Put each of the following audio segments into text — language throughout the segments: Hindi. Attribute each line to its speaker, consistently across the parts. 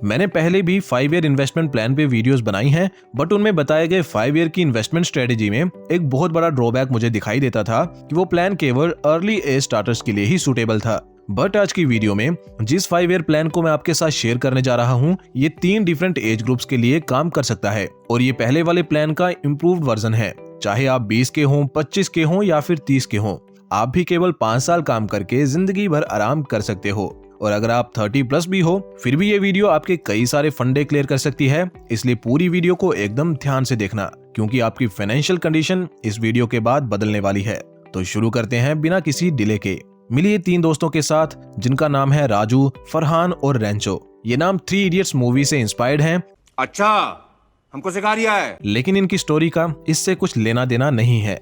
Speaker 1: मैंने पहले भी 5 ईयर इन्वेस्टमेंट प्लान पे वीडियोस बनाई हैं, बट उनमें बताए गए 5 ईयर की इन्वेस्टमेंट स्ट्रेटेजी में एक बहुत बड़ा ड्रॉबैक मुझे दिखाई देता था कि वो प्लान केवल अर्ली एज स्टार्टर्स के लिए ही सूटेबल था। बट आज की वीडियो में जिस 5 ईयर प्लान को मैं आपके साथ शेयर करने जा रहा हूँ, ये 3 डिफरेंट एज ग्रुप्स के लिए काम कर सकता है और ये पहले वाले प्लान का इम्प्रूव्ड वर्जन है। चाहे आप 20 के हों, 25 के हों या फिर 30 के हों, आप भी केवल 5 साल काम करके जिंदगी भर आराम कर सकते हो। और अगर आप 30+ भी हो, फिर भी ये वीडियो आपके कई सारे फंडे क्लियर कर सकती है। इसलिए पूरी वीडियो को एकदम ध्यान से देखना, क्योंकि आपकी फाइनेंशियल कंडीशन इस वीडियो के बाद बदलने वाली है। तो शुरू करते हैं बिना किसी डिले के। मिलिए 3 दोस्तों के साथ जिनका नाम है राजू, फरहान और रेंचो। ये नाम 3 इडियट्स मूवी से इंस्पायर्ड हैं।
Speaker 2: अच्छा, हमको सिखा रिया है।
Speaker 1: लेकिन इनकी स्टोरी का इससे कुछ लेना देना नहीं है।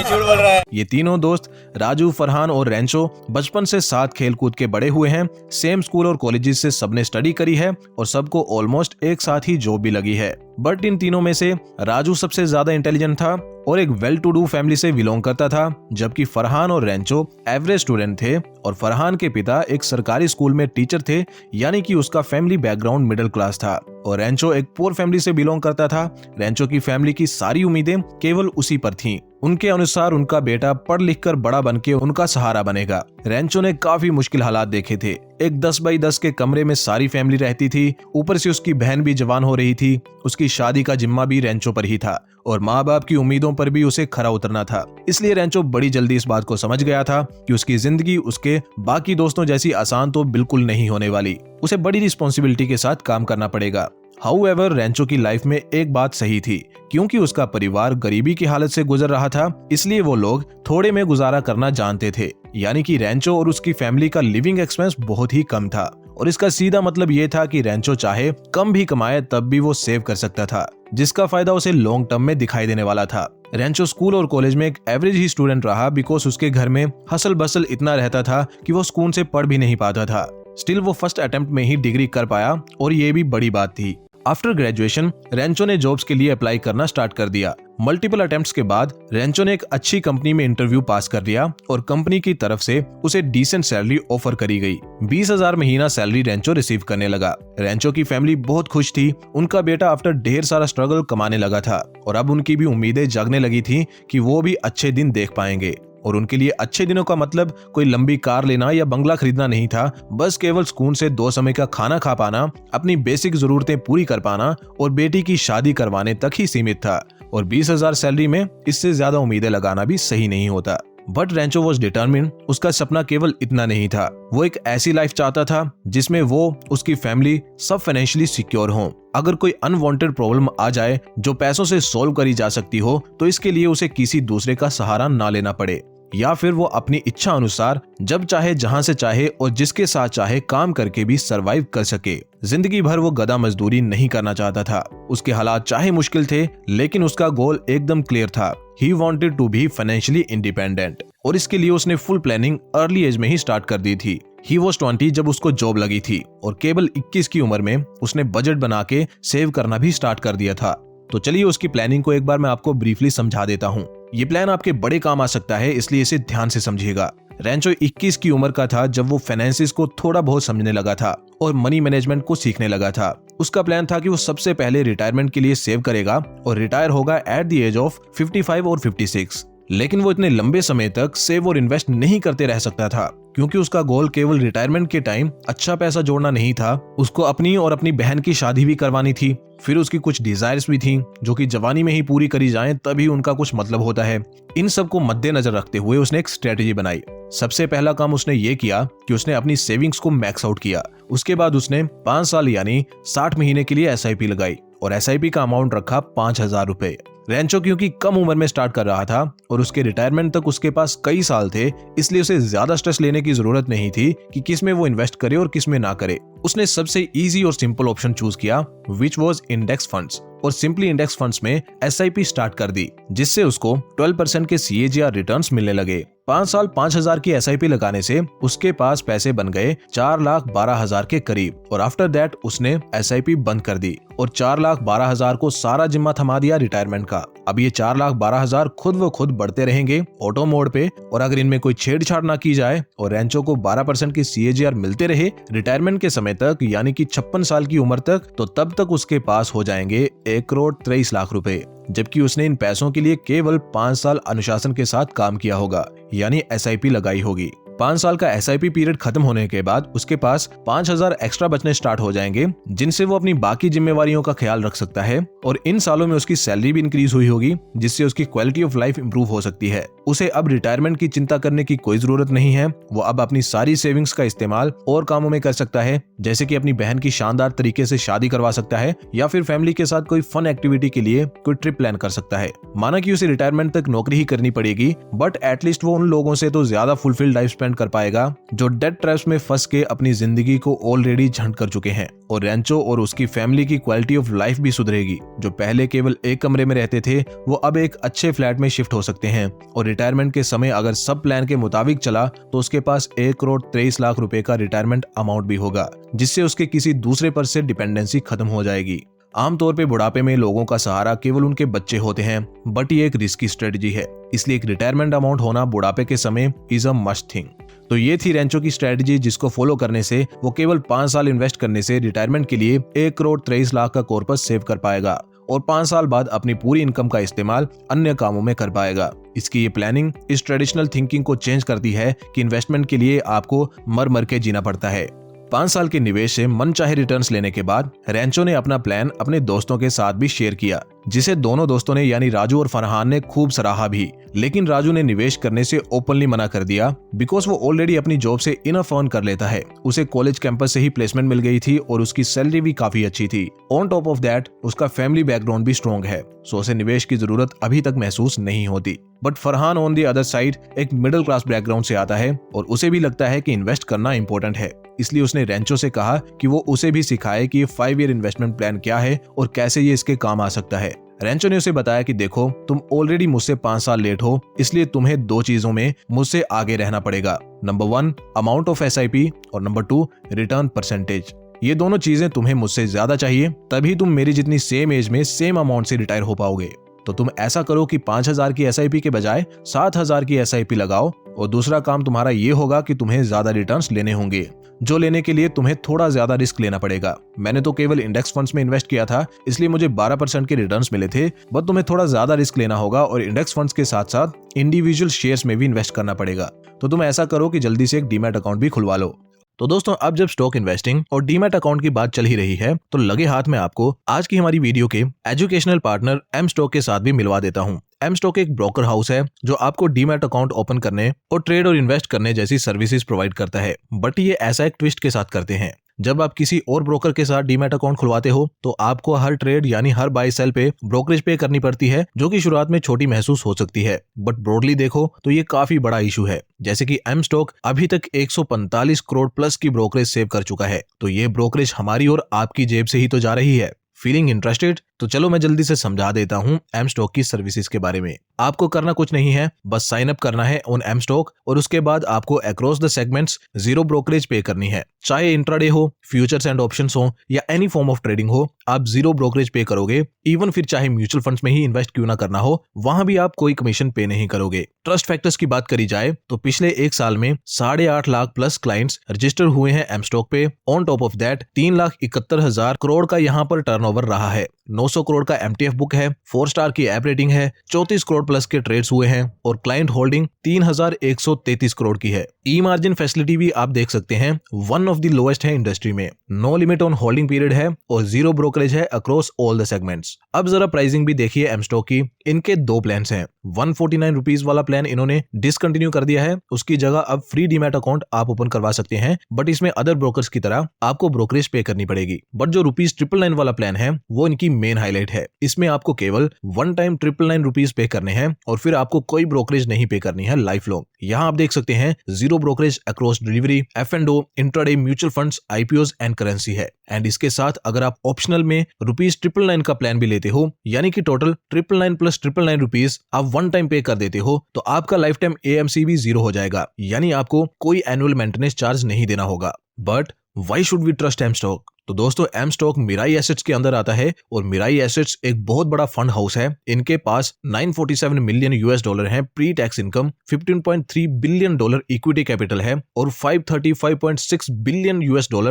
Speaker 2: झूठ बोल रहा है।
Speaker 1: ये तीनों दोस्त राजू, फरहान और रेंचो बचपन से साथ खेल कूद के बड़े हुए हैं। सेम स्कूल और कॉलेजेस से सबने स्टडी करी है और सबको ऑलमोस्ट एक साथ ही जॉब भी लगी है। बट इन तीनों में से राजू सबसे ज्यादा इंटेलिजेंट था और एक वेल टू डू फैमिली से बिलोंग करता था, जबकि फरहान और रेंचो एवरेज स्टूडेंट थे और फरहान के पिता एक सरकारी स्कूल में टीचर थे, यानी कि उसका फैमिली बैकग्राउंड मिडिल क्लास था। और रेंचो एक पुअर फैमिली से बिलोंग करता था। रेंचो की फैमिली की सारी उम्मीदें केवल उसी पर थीं। उनके अनुसार उनका बेटा पढ़ लिख कर बड़ा बनके उनका सहारा बनेगा। रेंचो ने काफी मुश्किल हालात देखे थे। एक 10 बाई 10 के कमरे में सारी फैमिली रहती थी, ऊपर से उसकी बहन भी जवान हो रही थी। उसकी शादी का जिम्मा भी रेंचो पर ही था और माँ बाप की उम्मीदों पर भी उसे खरा उतरना था। इसलिए रेंचो बड़ी जल्दी इस बात को समझ गया था कि उसकी जिंदगी उसके बाकी दोस्तों जैसी आसान तो बिल्कुल नहीं होने वाली। उसे बड़ी रिस्पॉन्सिबिलिटी के साथ काम करना पड़ेगा। हाउएवर, रेंचो की लाइफ में एक बात सही थी, क्योंकि उसका परिवार गरीबी की हालत से गुजर रहा था, इसलिए वो लोग थोड़े में गुजारा करना जानते थे। यानी कि रेंचो और उसकी फैमिली का लिविंग एक्सपेंस बहुत ही कम था और इसका सीधा मतलब ये था कि रेंचो चाहे कम भी कमाए तब भी वो सेव कर सकता था, जिसका फायदा उसे लॉन्ग टर्म में दिखाई देने वाला था। रेंचो स्कूल और कॉलेज में एक एवरेज ही स्टूडेंट रहा, बिकॉज उसके घर में हसल बसल इतना रहता था कि वो स्कूल से पढ़ भी नहीं पाता था। स्टिल वो फर्स्ट अटेम्प्ट में ही डिग्री कर पाया और ये भी बड़ी बात थी। आफ्टर ग्रेजुएशन रेंचो ने जॉब्स के लिए अप्लाई करना स्टार्ट कर दिया। मल्टीपल अटेम्प्ट्स के बाद रेंचो ने एक अच्छी कंपनी में इंटरव्यू पास कर लिया और कंपनी की तरफ से उसे डिसेंट सैलरी ऑफर करी गई। 20,000 महीना सैलरी रेंचो रिसीव करने लगा। रेंचो की फैमिली बहुत खुश थी। उनका बेटा आफ्टर ढेर सारा स्ट्रगल कमाने लगा था और अब उनकी भी उम्मीदें जगने लगी थी कि वो भी अच्छे दिन देख पाएंगे। और उनके लिए अच्छे दिनों का मतलब कोई लंबी कार लेना या बंगला खरीदना नहीं था, बस केवल स्कूल से 2 समय का खाना खा पाना, अपनी बेसिक जरूरतें पूरी कर पाना और बेटी की शादी करवाने तक ही सीमित था। और 20,000 सैलरी में इससे ज्यादा उम्मीदें लगाना भी सही नहीं होता। But Rancho was determined. उसका सपना केवल इतना नहीं था, वो एक ऐसी लाइफ चाहता था जिसमें वो, उसकी फैमिली सब फाइनेंशियली सिक्योर हों। अगर कोई अनवांटेड प्रॉब्लम आ जाए जो पैसों से सॉल्व करी जा सकती हो, तो इसके लिए उसे किसी दूसरे का सहारा ना लेना पड़े, या फिर वो अपनी इच्छा अनुसार जब चाहे, जहां से चाहे और जिसके साथ चाहे काम करके भी सरवाइव कर सके। जिंदगी भर वो गधा मजदूरी नहीं करना चाहता था। उसके हालात चाहे मुश्किल थे, लेकिन उसका गोल एकदम क्लियर था। ही wanted to be financially independent और इसके लिए उसने फुल प्लानिंग अर्ली एज में ही स्टार्ट कर दी थी। ही वॉज 20 जब उसको जॉब लगी थी और केवल 21 की उम्र में उसने बजट बना के सेव करना भी स्टार्ट कर दिया था। तो चलिए उसकी प्लानिंग को एक बार मैं आपको ब्रीफली समझा देता हूँ। ये प्लान आपके बड़े काम आ सकता है, इसलिए इसे ध्यान से समझिएगा। रेंचो 21 की उम्र का था जब वो फाइनेंसिस को थोड़ा बहुत समझने लगा था और मनी मैनेजमेंट को सीखने लगा था। उसका प्लान था कि वो सबसे पहले रिटायरमेंट के लिए सेव करेगा और रिटायर होगा एट द एज ऑफ 55 और 56। लेकिन वो इतने लंबे समय तक सेव और इन्वेस्ट नहीं करते रह सकता था, क्योंकि उसका गोल केवल रिटायरमेंट के टाइम अच्छा पैसा जोड़ना नहीं था, उसको अपनी और अपनी बहन की शादी भी करवानी थी। फिर उसकी कुछ डिजायर्स भी थी जो कि जवानी में ही पूरी करी जाएं तभी उनका कुछ मतलब होता है। इन सब को मद्देनजर रखते हुए उसने एक स्ट्रेटेजी बनाई। सबसे पहला काम उसने ये किया कि उसने अपनी सेविंग्स को मैक्स आउट किया। उसके बाद उसने 5 साल यानी 60 महीने के लिए SIP लगाई और SIP का अमाउंट रखा 5,000 रुपए। रेंचो क्योंकि कम उम्र में स्टार्ट कर रहा था और उसके रिटायरमेंट तक उसके पास कई साल थे, इसलिए उसे ज्यादा स्ट्रेस लेने की जरूरत नहीं थी कि किस में वो इन्वेस्ट करे और किस में ना करे। उसने सबसे इजी और सिंपल ऑप्शन चूज किया, विच वॉज इंडेक्स फंड्स, और सिंपली इंडेक्स फंड्स में SIP स्टार्ट कर दी, जिससे उसको 12% के CAGR रिटर्न्स मिलने लगे। 5 साल 5,000 की SIP लगाने से उसके पास पैसे बन गए 4,12,000 के करीब और आफ्टर दैट उसने SIP बंद कर दी और 4,12,000 को सारा जिम्मा थमा दिया रिटायरमेंट का। अब ये 4,12,000 खुद व खुद बढ़ते रहेंगे ऑटो मोड पे और अगर इनमें कोई छेड़छाड़ ना की जाए और रेंचो को 12% की CAGR मिलते रहे रिटायरमेंट के समय तक यानी कि 56 साल की उम्र तक, तो तब तक उसके पास हो जाएंगे 1,23,00,000 रुपए, जबकि उसने इन पैसों के लिए केवल 5 साल अनुशासन के साथ काम किया होगा यानी SIP लगाई होगी। 5 साल का SIP पीरियड खत्म होने के बाद उसके पास 5,000 एक्स्ट्रा बचने स्टार्ट हो जाएंगे जिनसे वो अपनी बाकी जिम्मेवारियों का ख्याल रख सकता है और इन सालों में उसकी सैलरी भी इंक्रीज हुई होगी जिससे उसकी क्वालिटी ऑफ लाइफ इंप्रूव हो सकती है। उसे अब रिटायरमेंट की चिंता करने की कोई जरूरत नहीं है। वो अब अपनी सारी सेविंग्स का इस्तेमाल और कामों में कर सकता है, जैसे कि अपनी बहन की शानदार तरीके से शादी करवा सकता है या फिर फैमिली के साथ कोई फन एक्टिविटी के लिए कोई ट्रिप प्लान कर सकता है। माना कि उसे रिटायरमेंट तक नौकरी ही करनी पड़ेगी बट एटलीस्ट वो उन लोगों से तो ज्यादा फुलफिल्ड लाइफ स्पेंड कर पाएगा जो डेट ट्रैप्स में फंस के अपनी जिंदगी को ऑलरेडी झंड कर चुके हैं। और रेंचो और उसकी फैमिली की क्वालिटी ऑफ लाइफ भी सुधरेगी। जो पहले केवल एक कमरे में रहते थे वो अब एक अच्छे फ्लैट में शिफ्ट हो सकते हैं और रिटायरमेंट के समय अगर सब प्लान के मुताबिक चला तो उसके पास 1,23,00,000 रुपए का रिटायरमेंट अमाउंट भी होगा जिससे उसके किसी दूसरे पर से डिपेंडेंसी खत्म हो जाएगी। आमतौर पे बुढ़ापे में लोगों का सहारा केवल उनके बच्चे होते हैं बट ये एक रिस्की स्ट्रेटजी है, इसलिए एक रिटायरमेंट अमाउंट होना बुढ़ापे के समय इज अ मस्ट थिंग। तो ये थी रेंचो की स्ट्रेटजी जिसको फॉलो करने से वो केवल 5 साल इन्वेस्ट करने से रिटायरमेंट के लिए 1,23,00,000 का कॉर्पस सेव कर पाएगा और 5 साल बाद अपनी पूरी इनकम का इस्तेमाल अन्य कामों में कर पाएगा। इसकी ये प्लानिंग इस ट्रेडिशनल थिंकिंग को चेंज करती है कि इन्वेस्टमेंट के लिए आपको मर मर के जीना पड़ता है। 5 साल के निवेश से मनचाहे रिटर्न्स लेने के बाद रेंचो ने अपना प्लान अपने दोस्तों के साथ भी शेयर किया जिसे दोनों दोस्तों ने यानी राजू और फरहान ने खूब सराहा भी। लेकिन राजू ने निवेश करने से ओपनली मना कर दिया बिकॉज वो ऑलरेडी अपनी जॉब से इनफ अर्न कर लेता है। उसे कॉलेज कैंपस से ही प्लेसमेंट मिल गई थी और उसकी सैलरी भी काफी अच्छी थी। ऑन टॉप ऑफ दैट उसका फैमिली बैकग्राउंड भी स्ट्रॉन्ग है, सो उसे निवेश की जरूरत अभी तक महसूस नहीं होती। But Farhan on the other side एक मिडिल क्लास बैकग्राउंड से आता है और उसे भी लगता है कि इन्वेस्ट करना इंपॉर्टेंट है, इसलिए उसने रेंचो से कहा कि वो उसे भी सिखाए कि ये 5 ईयर इन्वेस्टमेंट प्लान क्या है और कैसे ये इसके काम आ सकता है। रेंचो ने उसे बताया कि देखो तुम ऑलरेडी मुझसे 5 साल लेट हो, इसलिए तुम्हें 2 चीजों में मुझसे आगे रहना पड़ेगा। नंबर 1 अमाउंट ऑफ SIP और नंबर 2 रिटर्न परसेंटेज। ये दोनों चीजें तुम्हें मुझसे ज्यादा चाहिए, तभी तुम मेरी जितनी सेम एज में सेम अमाउंट से रिटायर हो पाओगे। तो तुम ऐसा करो कि 5,000 की SIP के बजाय 7,000 की SIP लगाओ और दूसरा काम तुम्हारा ये होगा कि तुम्हें ज्यादा रिटर्न्स लेने होंगे, जो लेने के लिए तुम्हें थोड़ा ज्यादा रिस्क लेना पड़ेगा। मैंने तो केवल इंडेक्स फंड्स में इन्वेस्ट किया था, इसलिए मुझे 12% के रिटर्न्स मिले थे, बट तुम्हें थोड़ा ज्यादा रिस्क लेना होगा और इंडेक्स फंड्स के साथ साथ इंडिविजुअल शेयर्स में भी इन्वेस्ट करना पड़ेगा। तो तुम ऐसा करो कि जल्दी से एक डीमैट अकाउंट भी खुलवा लो। तो दोस्तों अब जब स्टॉक इन्वेस्टिंग और डीमैट अकाउंट की बात चल ही रही है तो लगे हाथ में आपको आज की हमारी वीडियो के एजुकेशनल पार्टनर एम स्टॉक के साथ भी मिलवा देता हूं। एम स्टॉक एक ब्रोकर हाउस है जो आपको डीमैट अकाउंट ओपन करने और ट्रेड और इन्वेस्ट करने जैसी सर्विसेज प्रोवाइड करता है, बट ये ऐसा एक ट्विस्ट के साथ करते हैं। जब आप किसी और ब्रोकर के साथ डीमैट अकाउंट खुलवाते हो तो आपको हर ट्रेड यानी हर बाय सेल पे ब्रोकरेज पे करनी पड़ती है, जो कि शुरुआत में छोटी महसूस हो सकती है, बट ब्रॉडली देखो तो ये काफी बड़ा इशू है। जैसे कि एम स्टॉक अभी तक 145 करोड़ प्लस की ब्रोकरेज सेव कर चुका है, तो ये ब्रोकरेज हमारी और आपकी जेब से ही तो जा रही है। Feeling interested? तो चलो मैं जल्दी से समझा देता हूँ एम स्टॉक की सर्विसेज के बारे में। आपको करना कुछ नहीं है, बस साइन अप करना है ऑन एम स्टॉक और उसके बाद आपको across the segments 0 brokerage pay करनी है। चाहे इंट्राडे हो, फ्यूचर्स एंड ऑप्शंस हो या एनी फॉर्म ऑफ ट्रेडिंग हो, आप 0 ब्रोकरेज पे करोगे। इवन फिर चाहे म्यूचुअल फंड्स में ही इन्वेस्ट क्यों ना करना हो, वहां भी आप कोई कमीशन पे नहीं करोगे। ट्रस्ट फैक्टर्स की बात करी जाए तो पिछले 1 साल में 8.5 लाख प्लस क्लाइंट्स रजिस्टर हुए हैं एम स्टॉक पे। On top of that 3,71,000 crore का यहाँ पर टर्नओवर रहा है, 900 करोड़ का MTF बुक है, 4 स्टार की ऐप रेटिंग है, 34 करोड़ प्लस के ट्रेड्स हुए हैं और क्लाइंट होल्डिंग 3,133 करोड़ की है। ई मार्जिन फैसिलिटी भी आप देख सकते हैं, वन ऑफ द लोएस्ट है इंडस्ट्री में। No limit on holding period है और 0 ब्रोकरेज है अक्रॉस ऑल द सेगमेंट्स। अब जरा प्राइसिंग भी देखिए एम स्टॉक की। इनके 2 प्लान्स हैं। 149 रुपीज वाला प्लान इन्होंने डिसकंटिन्यू कर दिया है, उसकी जगह अब फ्री डीमैट अकाउंट आप ओपन करवा सकते हैं, बट इसमें अदर ब्रोकर्स की तरह आपको ब्रोकरेज पे करनी पड़ेगी। बट जो ₹999 वाला प्लान है वो इनकी मेन हाईलाइट है। इसमें आपको केवल वन टाइम 999 रुपीज पे करने हैं और फिर आपको कोई ब्रोकरेज नहीं पे करनी है लाइफ लॉन्ग। यहाँ आप देख सकते हैं 0 brokerage across delivery, F&O, intraday, mutual funds, IPOs and currency है। एंड इसके साथ अगर आप ऑप्शनल में ₹999 का प्लान भी लेते हो, यानी कि टोटल 999 प्लस 999 रुपीज आप वन टाइम पे कर देते हो, तो आपका लाइफ टाइम AMC भी 0 हो जाएगा, यानी आपको कोई एनुअल मेंटेनेंस चार्ज नहीं देना होगा। But why should we trust M stock? तो दोस्तों एम स्टॉक मिराई एसेट्स के अंदर आता है और मिराई एसेट्स एक बहुत बड़ा फंड हाउस है। इनके पास $947 मिलियन है pre tax income, $15.3 billion equity capital है और $535.6 बिलियन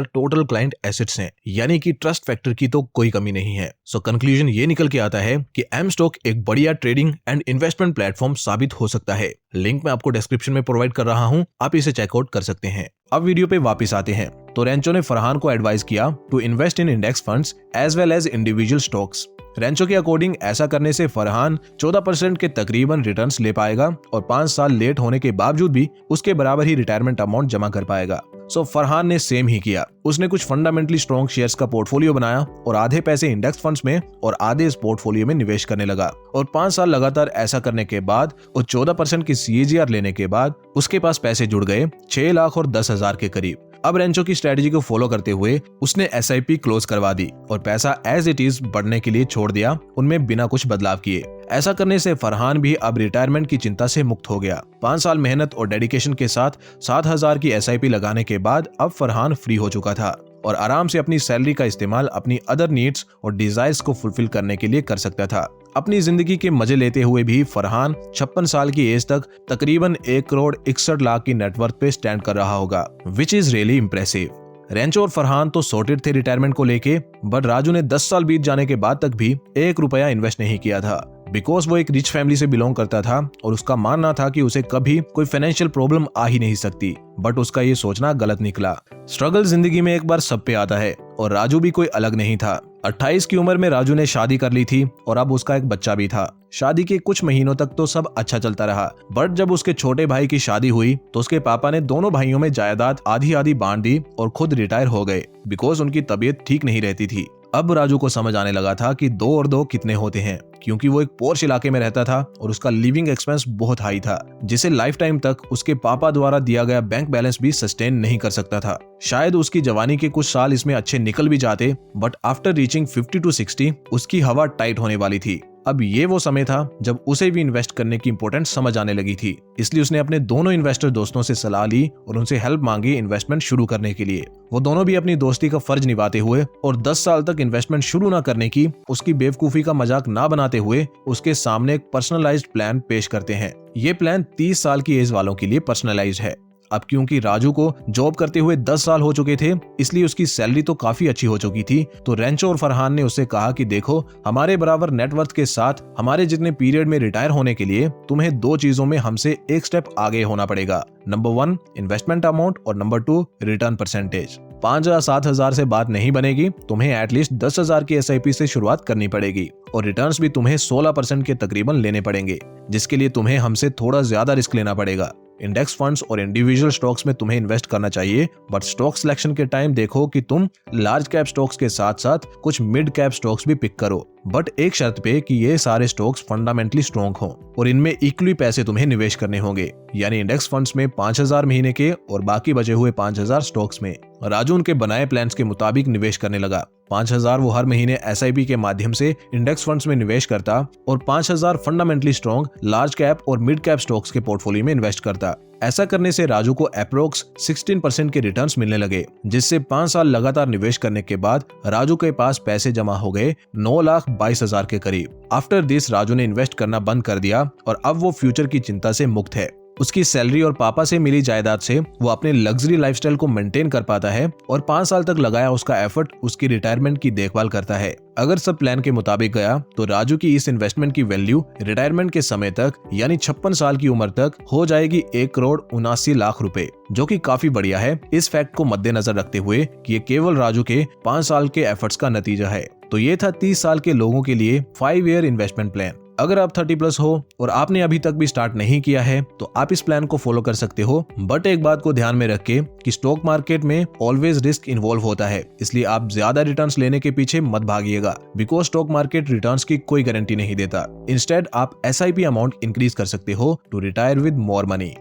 Speaker 1: टोटल क्लाइंट एसेट्स हैं, यानी कि ट्रस्ट फैक्टर की तो कोई कमी नहीं है। सो कंक्लूजन ये निकल के आता है कि एम स्टॉक एक बढ़िया ट्रेडिंग एंड इन्वेस्टमेंट प्लेटफॉर्म साबित हो सकता है। लिंक मैं आपको डिस्क्रिप्शन में प्रोवाइड कर रहा हूं, आप इसे चेकआउट कर सकते हैं। अब वीडियो पे वापस आते हैं। तो रेंचो ने फरहान को एडवाइस किया to invest in index funds as well as individual stocks. Rancho के अकॉर्डिंग ऐसा करने से फरहान 14% के तकरीबन रिटर्न्स ले पाएगा और 5 साल लेट होने के बावजूद भी उसके बराबर ही रिटायरमेंट अमाउंट जमा कर पाएगा। सो फरहान ने सेम ही किया। उसने कुछ फंडामेंटली स्ट्रॉन्ग शेयर्स का पोर्टफोलियो बनाया और आधे पैसे इंडेक्स फंड्स में और आधे इस पोर्टफोलियो में निवेश करने लगा। और 5 साल लगातार ऐसा करने के बाद और 14% की CAGR लेने के बाद उसके पास पैसे जुड़ गए 6 लाख और 10,000 के करीब। अब रेंचो की स्ट्रेटजी को फॉलो करते हुए उसने SIP क्लोज करवा दी और पैसा एज इट इज बढ़ने के लिए छोड़ दिया, उनमें बिना कुछ बदलाव किए। ऐसा करने से फरहान भी अब रिटायरमेंट की चिंता से मुक्त हो गया। 5 साल मेहनत और डेडिकेशन के साथ 7,000 की SIP लगाने के बाद अब फरहान फ्री हो चुका था और आराम से अपनी सैलरी का इस्तेमाल अपनी अदर नीड्स और डिजायर्स को फुलफिल करने के लिए कर सकता था। अपनी जिंदगी के मजे लेते हुए भी फरहान 56 साल की एज तक तकरीबन 1,61,00,000 की नेटवर्थ पे स्टैंड कर रहा होगा, which is really impressive. Rancho और फरहान तो सॉर्टेड थे रिटायरमेंट को लेके, बट राजू ने 10 साल बीत जाने के बाद तक भी 1 रुपया इन्वेस्ट नहीं किया था, बिकॉज वो एक रिच फैमिली से बिलोंग करता था और उसका मानना था कि उसे कभी कोई फाइनेंशियल प्रॉब्लम आ ही नहीं सकती। बट उसका ये सोचना गलत निकला। स्ट्रगल जिंदगी में एक बार सब पे आता है और राजू भी कोई अलग नहीं था। 28 की उम्र में राजू ने शादी कर ली थी और अब उसका एक बच्चा भी था। शादी के कुछ महीनों तक तो सब अच्छा चलता रहा, बट जब उसके छोटे भाई की शादी हुई तो उसके पापा ने दोनों भाइयों में जायदाद आधी आधी बांट दी और खुद रिटायर हो गए, बिकॉज उनकी तबीयत ठीक नहीं रहती थी। अब राजू को समझ आने लगा था कि 2 और 2 कितने होते हैं, क्योंकि वो एक पोर्श इलाके में रहता था और उसका लिविंग एक्सपेंस बहुत हाई था, जिसे लाइफ टाइम तक उसके पापा द्वारा दिया गया बैंक बैलेंस भी सस्टेन नहीं कर सकता था। शायद उसकी जवानी के कुछ साल इसमें अच्छे निकल भी जाते, बट आफ्टर रीचिंग 50 to 60 उसकी हवा टाइट होने वाली थी। अब ये वो समय था जब उसे भी इन्वेस्ट करने की इंपॉर्टेंस समझ आने लगी थी। इसलिए उसने अपने दोनों इन्वेस्टर दोस्तों से सलाह ली और उनसे हेल्प मांगी इन्वेस्टमेंट शुरू करने के लिए। वो दोनों भी अपनी दोस्ती का फर्ज निभाते हुए और 10 साल तक इन्वेस्टमेंट शुरू ना करने की उसकी बेवकूफी का मजाक ना बनाते हुए उसके सामने एक पर्सनलाइज्ड प्लान पेश करते हैं। ये प्लान 30 साल की एज वालों के लिए पर्सनलाइज्ड है। अब क्योंकि राजू को जॉब करते हुए 10 साल हो चुके थे, इसलिए उसकी सैलरी तो काफी अच्छी हो चुकी थी। तो रेंचो और फरहान ने उससे कहा कि देखो, हमारे बराबर नेटवर्थ के साथ हमारे जितने पीरियड में रिटायर होने के लिए तुम्हें 2 चीजों में हमसे एक स्टेप आगे होना पड़ेगा। नंबर 1 इन्वेस्टमेंट अमाउंट और नंबर 2 रिटर्न परसेंटेज। 5,000-7,000 से बात नहीं बनेगी, तुम्हें एटलीस्ट 10,000 की SIP से शुरुआत करनी पड़ेगी और रिटर्न्स भी तुम्हें 16% के तकरीबन लेने पड़ेंगे, जिसके लिए तुम्हें हमसे थोड़ा ज्यादा रिस्क लेना पड़ेगा। इंडेक्स फंड्स और इंडिविजुअल स्टॉक्स में तुम्हें इन्वेस्ट करना चाहिए, बट स्टॉक सिलेक्शन के टाइम देखो कि तुम लार्ज कैप स्टॉक्स के साथ साथ कुछ मिड कैप स्टॉक्स भी पिक करो, बट एक शर्त पे कि ये सारे स्टॉक्स फंडामेंटली स्ट्रॉन्ग हों और इनमें इक्वली पैसे तुम्हें निवेश करने होंगे, यानी इंडेक्स फंड्स में 5,000 महीने के और बाकी बचे हुए 5,000 स्टॉक्स में। राजू उनके बनाए प्लान्स के मुताबिक निवेश करने लगा। 5,000 वो हर महीने SIP के माध्यम से इंडेक्स फंड्स में निवेश करता और 5,000 फंडामेंटली स्ट्रॉन्ग लार्ज कैप और मिड कैप स्टॉक्स के पोर्टफोलियो में इन्वेस्ट करता। ऐसा करने से राजू को अप्रोक्स 16% के रिटर्न्स मिलने लगे, जिससे 5 साल लगातार निवेश करने के बाद राजू के पास पैसे जमा हो गए 9,22,000 के करीब। आफ्टर दिस राजू ने इन्वेस्ट करना बंद कर दिया और अब वो फ्यूचर की चिंता से मुक्त है। उसकी सैलरी और पापा से मिली जायदाद से वो अपने लग्जरी लाइफस्टाइल को मेंटेन कर पाता है और 5 साल तक लगाया उसका एफर्ट उसकी रिटायरमेंट की देखभाल करता है। अगर सब प्लान के मुताबिक गया तो राजू की इस इन्वेस्टमेंट की वैल्यू रिटायरमेंट के समय तक यानी 56 साल की उम्र तक हो जाएगी 1,79,00,000 रुपए, जो कि काफी बढ़िया है इस फैक्ट को मद्देनजर रखते हुए कि ये केवल राजू के 5 साल के एफर्ट्स का नतीजा है। तो ये था 30 साल के लोगों के लिए 5 ईयर इन्वेस्टमेंट प्लान। अगर आप 30+ हो और आपने अभी तक भी स्टार्ट नहीं किया है तो आप इस प्लान को फॉलो कर सकते हो, बट एक बात को ध्यान में रख के कि स्टॉक मार्केट में ऑलवेज रिस्क इन्वॉल्व होता है, इसलिए आप ज्यादा रिटर्न्स लेने के पीछे मत भागिएगा, बिकॉज स्टॉक मार्केट रिटर्न्स की कोई गारंटी नहीं देता। इंस्टेड आप SIP अमाउंट इंक्रीज कर सकते हो to retire with more money.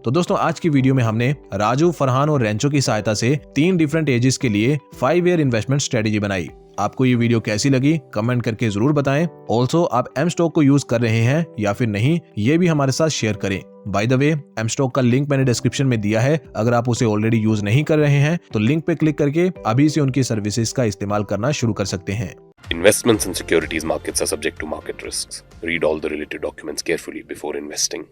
Speaker 1: तो दोस्तों आज की वीडियो में हमने राजू, फरहान और रेंचो की सहायता से 3 डिफरेंट एजेस के लिए 5 ईयर इन्वेस्टमेंट स्ट्रेटेजी बनाई। आपको ये वीडियो कैसी लगी कमेंट करके जरूर बताएं। ऑल्सो आप एम स्टॉक को यूज कर रहे हैं या फिर नहीं, ये भी हमारे साथ शेयर करें। By the way, M stock का लिंक मैंने डिस्क्रिप्शन में दिया है, अगर आप उसे ऑलरेडी यूज नहीं कर रहे हैं तो लिंक पे क्लिक करके अभी से उनकी सर्विसेज का इस्तेमाल करना शुरू कर सकते हैं।
Speaker 3: Investments in securities markets are subject to market risks. Read all the related documents carefully before investing.